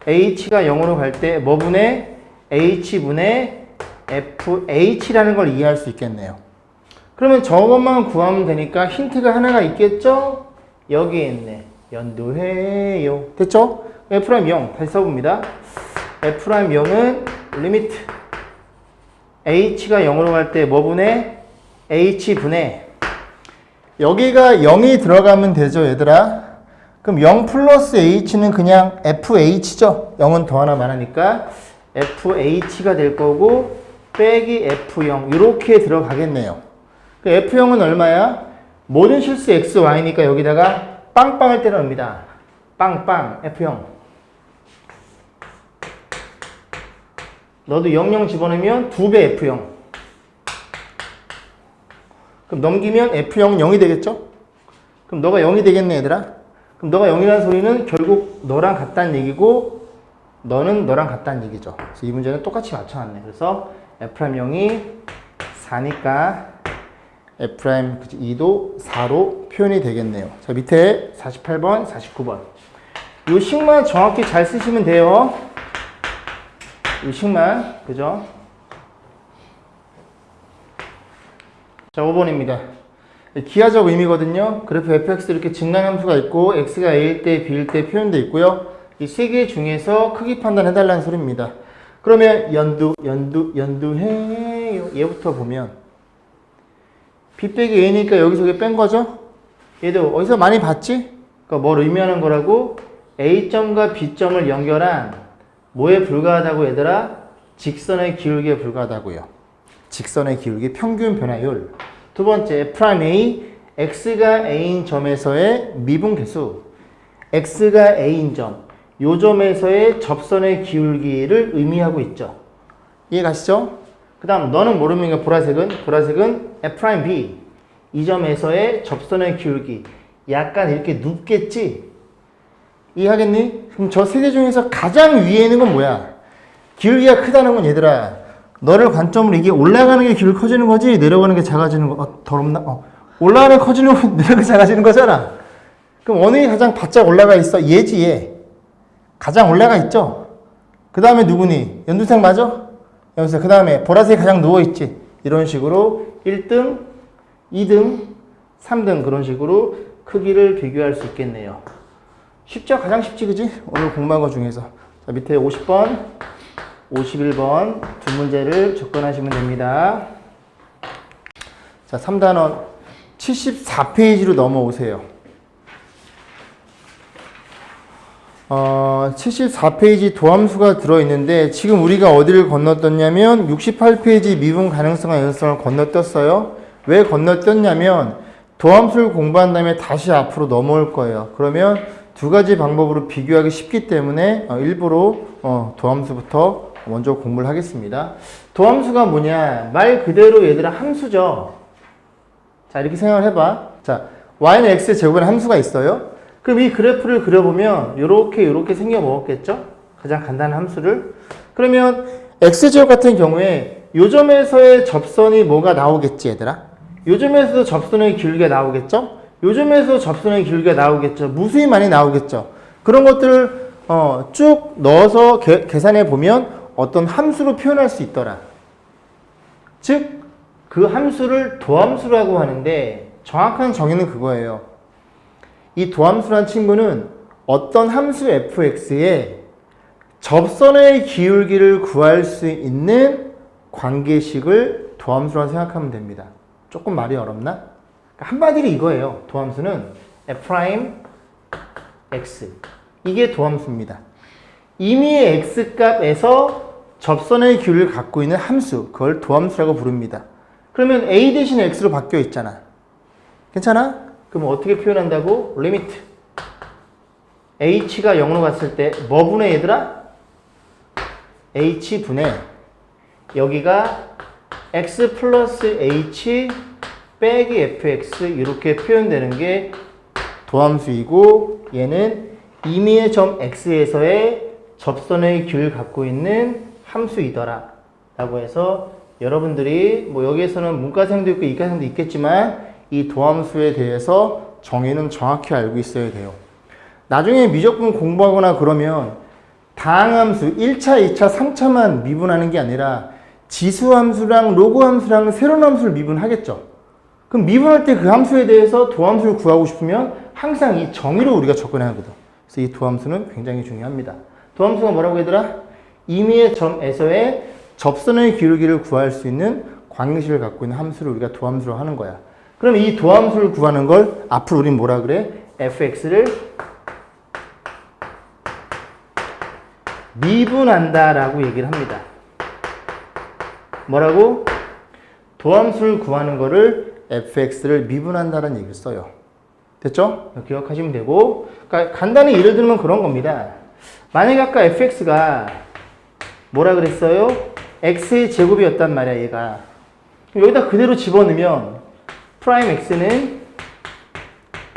H가 0으로 갈 때 뭐 분의 H분의 FH라는 걸 이해할 수 있겠네요. 그러면 저것만 구하면 되니까 힌트가 하나가 있겠죠? 여기에 있네. 연두해요. 됐죠? F'0 다시 써봅니다. F'0은 리미트 H가 0으로 갈 때 뭐 분의 H분의 여기가 0이 들어가면 되죠 얘들아. 그럼 0 플러스 H는 그냥 FH죠. 0은 더 하나 많으니까 FH가 될 거고 빼기 F0 이렇게 들어가겠네요. 그 F0은 얼마야? 모든 실수 X, Y니까 여기다가 빵빵을 때려 넣습니다. 빵빵 F0 너도 00 집어넣으면 2배 F0 그럼 넘기면 F0은 0이 되겠죠? 그럼 너가 0이 되겠네 얘들아. 그럼 너가 0이라는 소리는 결국 너랑 같다는 얘기고 너는 너랑 같다는 얘기죠. 그래서 이 문제는 똑같이 맞춰놨네. 그래서 F'0이 4니까 F'2도 4로 표현이 되겠네요. 자, 밑에 48번, 49번. 이 식만 정확히 잘 쓰시면 돼요. 이 식만, 그죠? 자, 5번입니다. 기하적 의미거든요. 그래프 fx 이렇게 증가함수가 있고 x가 a일 때 b일 때 표현되어 있고요. 이 세 개 중에서 크기 판단해달라는 소리입니다. 그러면 연두해요. 얘부터 보면 b 빼기 a니까 여기서 뺀 거죠? 얘도 어디서 많이 봤지? 그러니까 뭘 의미하는 거라고? a점과 b점을 연결한 뭐에 불과하다고 얘들아? 직선의 기울기에 불과하다고요. 직선의 기울기 평균 변화율. 두 번째, F'A, x가 a인 점에서의 미분 개수. x가 a인 점, 요 점에서의 접선의 기울기를 의미하고 있죠. 이해 가시죠? 그 다음 너는 모르는 보라색은 F'B, 이 점에서의 접선의 기울기. 약간 이렇게 눕겠지? 이해하겠니? 그럼 저 세 개 중에서 가장 위에 있는 건 뭐야? 기울기가 크다는 건 얘들아, 너를 관점으로 이게 올라가는 게 기울기 커지는 거지, 내려가는 게 작아지는 거, 더럽나? 올라가는 게 커지는 거, 내려가는 게 작아지는 거잖아. 그럼 어느 게 가장 바짝 올라가 있어? 얘지, 얘. 가장 올라가 있죠? 그 다음에 누구니? 연두색 맞아? 연두색. 그 다음에 보라색이 가장 누워있지? 이런 식으로 1등, 2등, 3등 그런 식으로 크기를 비교할 수 있겠네요. 쉽죠? 가장 쉽지, 그지? 오늘 공부한 거 중에서. 자, 밑에 50번, 51번 두 문제를 접근하시면 됩니다. 자, 3단원 74페이지로 넘어오세요. 74페이지 도함수가 들어있는데 지금 우리가 어디를 건너뛰었냐면 68페이지 미분 가능성과 연속성을 건너뛰었어요. 왜 건너뛰었냐면 도함수를 공부한 다음에 다시 앞으로 넘어올 거예요. 그러면 두 가지 방법으로 비교하기 쉽기 때문에 일부러 도함수부터 먼저 공부를 하겠습니다. 도함수가 뭐냐? 말 그대로 얘들아 함수죠. 자, 이렇게 생각을 해봐. 자, y는 x의 제곱에는 함수가 있어요. 그럼 이 그래프를 그려보면 요렇게 생겨 먹었겠죠? 가장 간단한 함수를. 그러면 x제곱 같은 경우에 요 점에서의 접선이 뭐가 나오겠지, 얘들아? 요 점에서도 접선의 기울기가 나오겠죠? 요 점에서 접선의 기울기가 나오겠죠? 무수히 많이 나오겠죠? 그런 것들을 쭉 넣어서 계산해 보면 어떤 함수로 표현할 수 있더라. 즉, 그 함수를 도함수라고 하는데 정확한 정의는 그거예요. 이 도함수란 친구는 어떤 함수 fx에 접선의 기울기를 구할 수 있는 관계식을 도함수라고 생각하면 됩니다. 조금 말이 어렵나? 한마디로 이거예요. 도함수는 f'x 이게 도함수입니다. 임의의 x값에서 접선의 기울기를 갖고 있는 함수, 그걸 도함수라고 부릅니다. 그러면 a 대신 x로 바뀌어 있잖아. 괜찮아? 그럼 어떻게 표현한다고? 리미트 h가 0으로 갔을 때 뭐 분의 얘들아? h분의 여기가 x 플러스 h 빼기 fx 이렇게 표현되는 게 도함수이고 얘는 임의의 점 x에서의 접선의 기울기를 갖고 있는 함수이더라 라고 해서 여러분들이 뭐 여기에서는 문과생도 있고 이과생도 있겠지만 이 도함수에 대해서 정의는 정확히 알고 있어야 돼요. 나중에 미적분 공부하거나 그러면 다항함수 1차, 2차, 3차만 미분하는 게 아니라 지수함수랑 로그함수랑 세로함수를 미분하겠죠. 그럼 미분할 때 그 함수에 대해서 도함수를 구하고 싶으면 항상 이 정의로 우리가 접근해야 하거든. 그래서 이 도함수는 굉장히 중요합니다. 도함수가 뭐라고 얘들아? 임의의 점에서의 접선의 기울기를 구할 수 있는 관계식을 갖고 있는 함수를 우리가 도함수로 하는 거야. 그럼 이 도함수를 구하는 걸 앞으로 우린 뭐라 그래? fx를 미분한다라고 얘기를 합니다. 뭐라고? 도함수를 구하는 거를 fx를 미분한다는 얘기를 써요. 됐죠? 기억하시면 되고, 그러니까 간단히 예를 들면 그런 겁니다. 만약에 아까 fx가 뭐라 그랬어요? x의 제곱이었단 말이야, 얘가. 여기다 그대로 집어넣으면 프라임 x는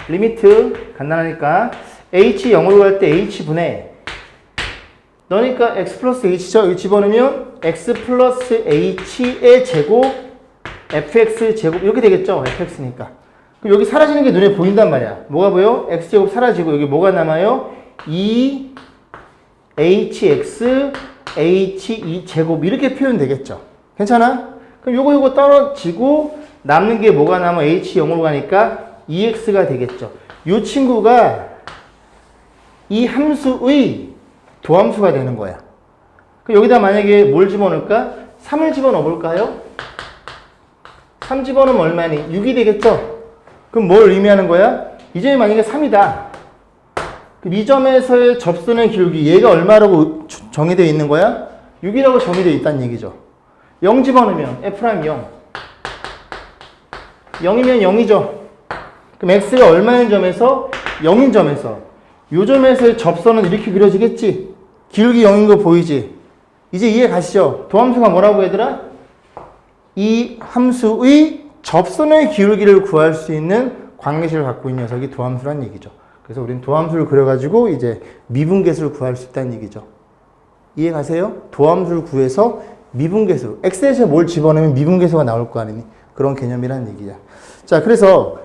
리미트 간단하니까 h 0으로 갈 때 h분의 너니까 x 플러스 h죠? 여기 집어넣으면 x 플러스 h의 제곱 fx 제곱 이렇게 되겠죠? fx니까. 그럼 여기 사라지는 게 눈에 보인단 말이야. 뭐가 보여? x제곱 사라지고 여기 뭐가 남아요? 2hx h2 제곱 이렇게 표현되겠죠? 괜찮아? 그럼 요거 떨어지고 남는 게 뭐가 남아? h 0으로 가니까 2x가 되겠죠. 이 친구가 이 함수의 도함수가 되는 거야. 그럼 여기다 만약에 뭘 집어넣을까? 3을 집어넣어 볼까요? 3 집어넣으면 얼마니? 6이 되겠죠? 그럼 뭘 의미하는 거야? 이 점이 만약에 3이다. 그럼 이 점에서의 접선의 기울기 얘가 얼마라고 정의되어 있는 거야? 6이라고 정의되어 있다는 얘기죠. 0 집어넣으면 F'0 0이면 0이죠. 그럼 x가 얼마인 점에서? 0인 점에서. 요 점에서의 접선은 이렇게 그려지겠지? 기울기 0인 거 보이지? 이제 이해 가시죠? 도함수가 뭐라고 얘들아? 이 함수의 접선의 기울기를 구할 수 있는 관계식을 갖고 있는 녀석이 도함수란 얘기죠. 그래서 우리는 도함수를 그려가지고 이제 미분계수를 구할 수 있다는 얘기죠. 이해 가세요? 도함수를 구해서 미분계수. 엑셀에 뭘 집어넣으면 미분계수가 나올 거 아니니? 그런 개념이라는 얘기야. 자, 그래서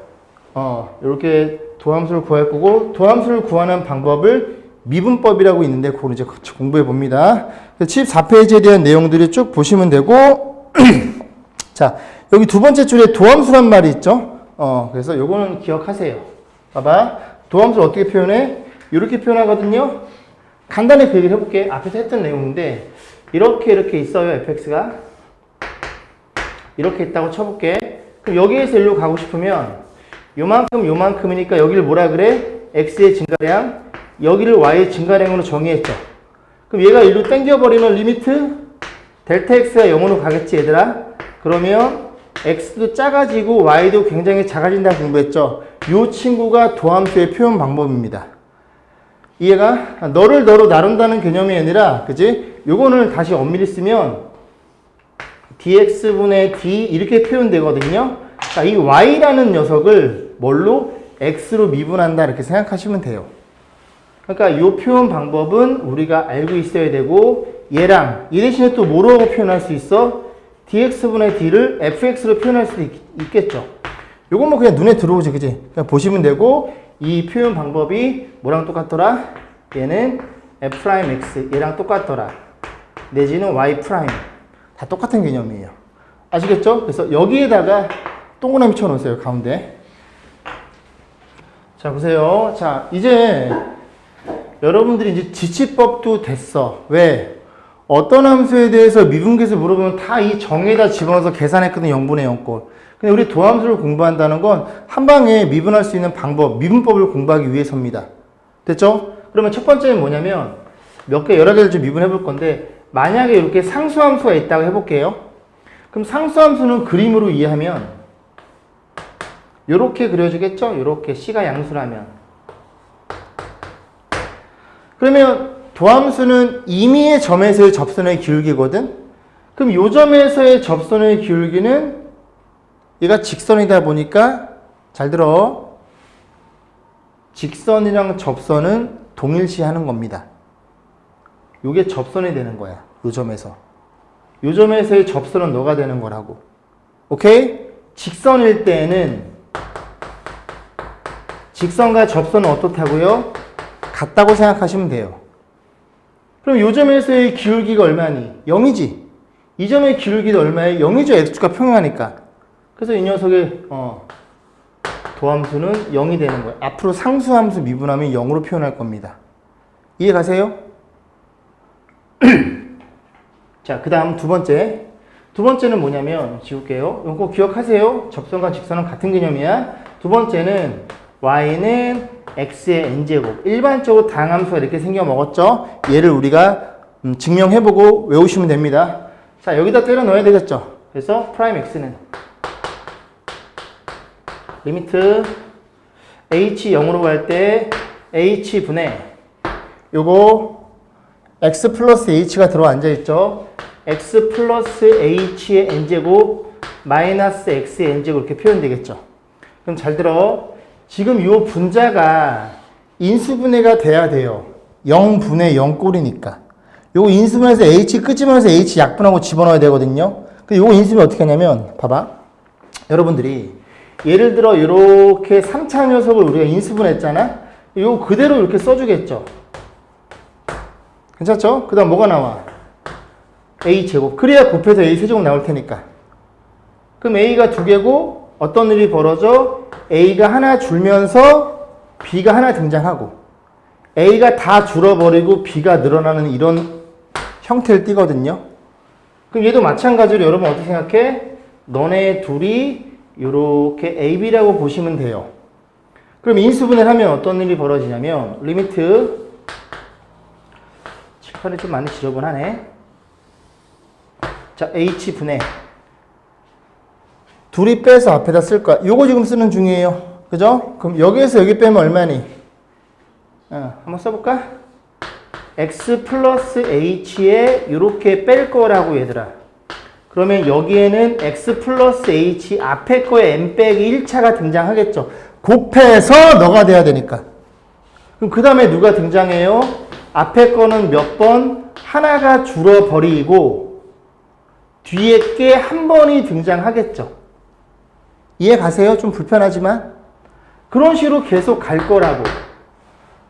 이렇게 도함수를 구할 거고, 도함수를 구하는 방법을 미분법이라고 있는데 그걸 이제 같이 공부해 봅니다. 74페이지에 대한 내용들이 쭉 보시면 되고 자, 여기 두 번째 줄에 도함수란 말이 있죠. 그래서 요거는 기억하세요. 봐봐. 도함수를 어떻게 표현해? 이렇게 표현하거든요. 간단히 그 얘기를 해볼게. 앞에서 했던 내용인데 이렇게 있어요. fx가 이렇게 있다고 쳐볼게. 그럼 여기에서 일로 가고 싶으면 요만큼이니까 여기를 뭐라 그래? x의 증가량, 여기를 y의 증가량으로 정의했죠. 그럼 얘가 일로 당겨버리면 리미트 델타 x가 0으로 가겠지 얘들아. 그러면 x도 작아지고 y도 굉장히 작아진다고 공부했죠. 이 친구가 도함수의 표현 방법입니다. 이해가? 너를 너로 나눈다는 개념이 아니라, 그지? 요거는 다시 엄밀히 쓰면 dx분의 d 이렇게 표현되거든요. 자, 이 y라는 녀석을 뭘로? x로 미분한다 이렇게 생각하시면 돼요. 그러니까 이 표현 방법은 우리가 알고 있어야 되고, 얘 대신에 또 뭐라고 표현할 수 있어? dx분의 d를 fx로 표현할 수도 있겠죠. 요건 뭐 그냥 눈에 들어오지, 그지? 그냥 보시면 되고, 이 표현 방법이 뭐랑 똑같더라? 얘는 f'x, 얘랑 똑같더라. 내지는 y'. 다 똑같은 개념이에요. 아시겠죠? 그래서 여기에다가 동그라미 쳐놓으세요, 가운데. 자, 보세요. 자, 이제 여러분들이 이제 지치법도 됐어. 왜? 어떤 함수에 대해서 미분계수 물어보면 다 이 정에다 집어넣어서 계산했거든, 0분의 0꼴. 근데 우리 도함수를 공부한다는 건 한 방에 미분할 수 있는 방법, 미분법을 공부하기 위해서입니다. 됐죠? 그러면 첫 번째는 뭐냐면 몇 개 여러 개를 좀 미분해 볼 건데, 만약에 이렇게 상수함수가 있다고 해볼게요. 그럼 상수함수는 그림으로 이해하면 이렇게 그려지겠죠? 이렇게 C가 양수라면. 그러면 도함수는 임의의 점에서의 접선의 기울기거든? 그럼 요 점에서의 접선의 기울기는 얘가 직선이다 보니까, 잘 들어, 직선이랑 접선은 동일시 하는 겁니다. 요게 접선이 되는 거야. 요 점에서. 요 점에서의 접선은 너가 되는 거라고. 오케이? 직선일 때는 직선과 접선은 어떻다고요? 같다고 생각하시면 돼요. 그럼 요 점에서의 기울기가 얼마니? 0이지. 이 점의 기울기도 얼마에? 0이죠. x가 평행하니까. 그래서 이 녀석의 도함수는 0이 되는 거예요. 앞으로 상수함수 미분하면 0으로 표현할 겁니다. 이해 가세요? 자, 그 다음 두 번째는 뭐냐면, 지울게요. 이거 꼭 기억하세요. 접선과 직선은 같은 개념이야. 두 번째는 y는 x의 n제곱. 일반적으로 다항함수가 이렇게 생겨 먹었죠. 얘를 우리가 증명해보고 외우시면 됩니다. 자, 여기다 때려 넣어야 되겠죠. 그래서 프라임 x는 리미트 h 0으로 갈 때 h분의 요거 x 플러스 h가 들어 앉아있죠. x 플러스 h의 n제곱 마이너스 x의 n제곱 이렇게 표현되겠죠. 그럼 잘 들어. 지금 요 분자가 인수분해가 돼야 돼요. 0분의 0꼴이니까. 요거 인수분해해서 h 끄집어내서 h 약분하고 집어넣어야 되거든요. 근데 요거 인수분해 어떻게 하냐면, 봐봐. 여러분들이 예를 들어 이렇게 3차 녀석을 우리가 인수분해했잖아. 요거 그대로 이렇게 써주겠죠. 괜찮죠? 그 다음 뭐가 나와? a제곱. 그래야 곱해서 a 세제곱 나올 테니까. 그럼 a가 2개고 어떤 일이 벌어져? a가 하나 줄면서 b가 하나 등장하고, a가 다 줄어버리고 b가 늘어나는 이런 형태를 띠거든요. 그럼 얘도 마찬가지로 여러분 어떻게 생각해? 너네 둘이 이렇게 ab라고 보시면 돼요. 그럼 인수분해를 하면 어떤 일이 벌어지냐면, 리미트 칠판이 좀 많이 지저분하네. 자, h분해 둘이 빼서 앞에다 쓸 거야. 요거 지금 쓰는 중이에요. 그죠? 그럼 여기에서 여기 빼면 얼마니? 한번 써볼까? x 플러스 h에 이렇게 뺄 거라고 얘들아. 그러면 여기에는 x 플러스 h 앞에 거에 n 빼기 1차가 등장하겠죠. 곱해서 너가 돼야 되니까. 그럼 그 다음에 누가 등장해요? 앞에 거는 몇 번? 하나가 줄어버리고 뒤에 게 한 번이 등장하겠죠. 이해 가세요? 좀 불편하지만 그런 식으로 계속 갈 거라고.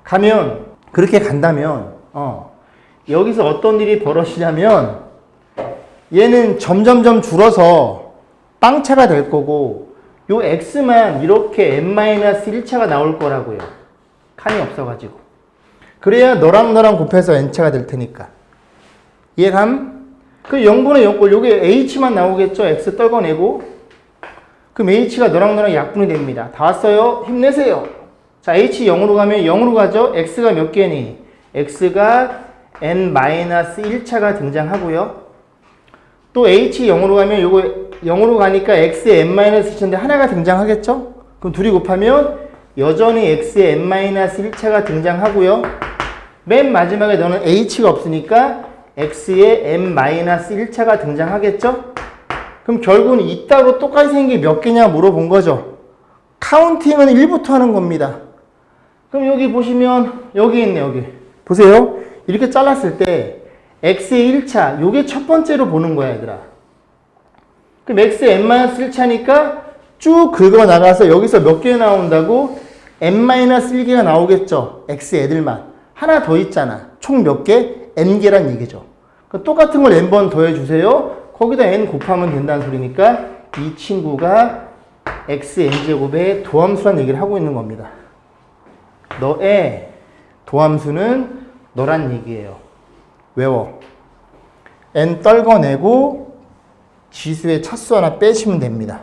가면 그렇게 간다면 여기서 어떤 일이 벌어지냐면 얘는 점점점 줄어서 빵차가 될 거고 요 x만 이렇게 n-1차가 나올 거라고요. 칸이 없어가지고. 그래야 너랑 곱해서 n차가 될 테니까. 이해감? 그 0분의 0꼴 요게 h만 나오겠죠? x 떨궈내고. 그럼 h가 너랑 약분이 됩니다. 다 왔어요? 힘내세요. 자, h 0으로 가면 0으로 가죠? x가 몇 개니? x가 n-1차가 등장하고요. 또 h 0으로 가면 요거 0으로 가니까 x의 n-1차인데 하나가 등장하겠죠? 그럼 둘이 곱하면 여전히 x의 n-1차가 등장하고요. 맨 마지막에 너는 h가 없으니까 x의 n-1차가 등장하겠죠? 그럼 결국은 이따로 똑같이 생긴 게 몇 개냐 물어본 거죠. 카운팅은 1부터 하는 겁니다. 그럼 여기 보시면 여기 있네, 여기. 보세요. 이렇게 잘랐을 때 x의 1차, 요게 첫 번째로 보는 거야, 얘들아. 그럼 x의 n-1차니까 쭉 긁어 나가서 여기서 몇 개 나온다고? n-1개가 나오겠죠. x 애들만. 하나 더 있잖아. 총 몇 개? n개란 얘기죠. 똑같은 걸 n번 더해주세요. 거기다 n 곱하면 된다는 소리니까 이 친구가 xn제곱의 도함수란 얘기를 하고 있는 겁니다. 너의 도함수는 너란 얘기예요. 외워. n 떨궈내고 지수의 차수 하나 빼시면 됩니다.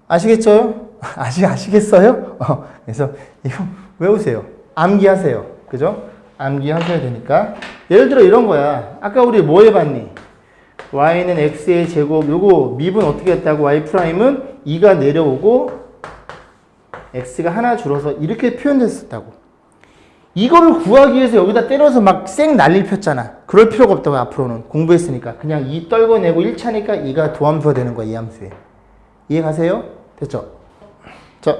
아시겠죠? 아시겠어요? 그래서 이거 외우세요. 암기하세요. 그죠? 암기하셔야 되니까. 예를 들어 이런 거야. 아까 우리 뭐 해봤니? y는 x의 제곱, 요거 미분 어떻게 했다고? y'은 2가 내려오고 x가 하나 줄어서 이렇게 표현됐었다고. 이거를 구하기 위해서 여기다 때려서 막 쌩 난리를 폈잖아. 그럴 필요가 없다고 앞으로는. 공부했으니까. 그냥 2 떨궈내고 1차니까 2가 도함수가 되는 거야, 이 함수에. 이해 가세요? 됐죠? 자,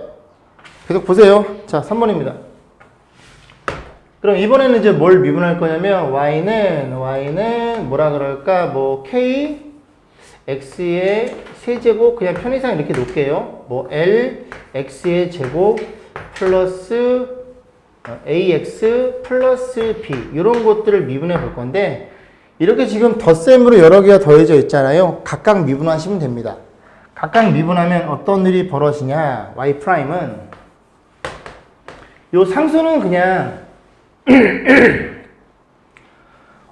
계속 보세요. 자, 3번입니다. 그럼 이번에는 이제 뭘 미분할 거냐면 y는 뭐라 그럴까? 뭐 k x의 세제곱 그냥 편의상 이렇게 놓을게요. 뭐 l x의 제곱 플러스 ax 플러스 b 이런 것들을 미분해 볼 건데 이렇게 지금 덧셈으로 여러 개가 더해져 있잖아요. 각각 미분하시면 됩니다. 각각 미분하면 어떤 일이 벌어지냐? y'은 요 상수는 그냥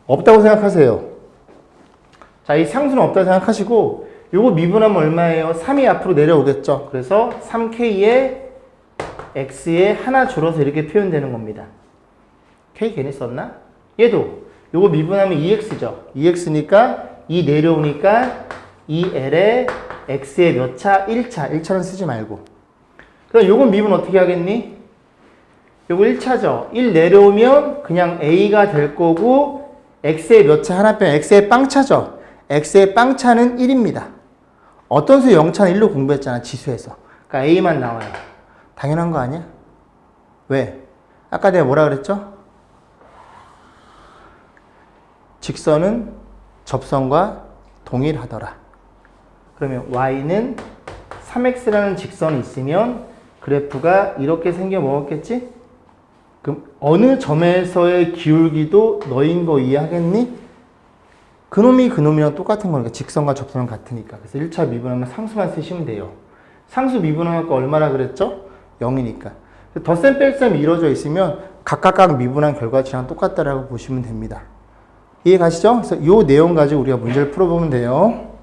없다고 생각하세요. 자, 이 상수는 없다고 생각하시고 요거 미분하면 얼마예요? 3이 앞으로 내려오겠죠. 그래서 3k에 x에 하나 줄어서 이렇게 표현되는 겁니다. k 괜히 썼나? 얘도 요거 미분하면 2x죠. 2x니까 2 내려오니까 2l에 x의 몇 차? 1차. 1차는 쓰지 말고. 그럼 요건 미분 어떻게 하겠니? 요거 1차죠. 1 내려오면 그냥 a가 될 거고 x의 몇 차? 하나 빼면 x의 빵차죠. x의 빵차는 1입니다. 어떤 수 0차는 1로 공부했잖아. 지수에서. 그러니까 a만 나와요. 당연한 거 아니야? 왜? 아까 내가 뭐라 그랬죠? 직선은 접선과 동일하더라. 그러면 y는 3x라는 직선이 있으면 그래프가 이렇게 생겨 먹었겠지? 그럼 어느 점에서의 기울기도 너인 거 이해하겠니? 그놈이랑 똑같은 거니까 직선과 접선은 같으니까. 그래서 1차 미분하면 상수만 쓰시면 돼요. 상수 미분하면 얼마나 그랬죠? 0이니까. 덧셈 뺄셈이 이루어져 있으면 각각 미분한 결과치랑 똑같다라고 보시면 됩니다. 이해 가시죠? 그래서 이 내용 가지고 우리가 문제를 풀어보면 돼요.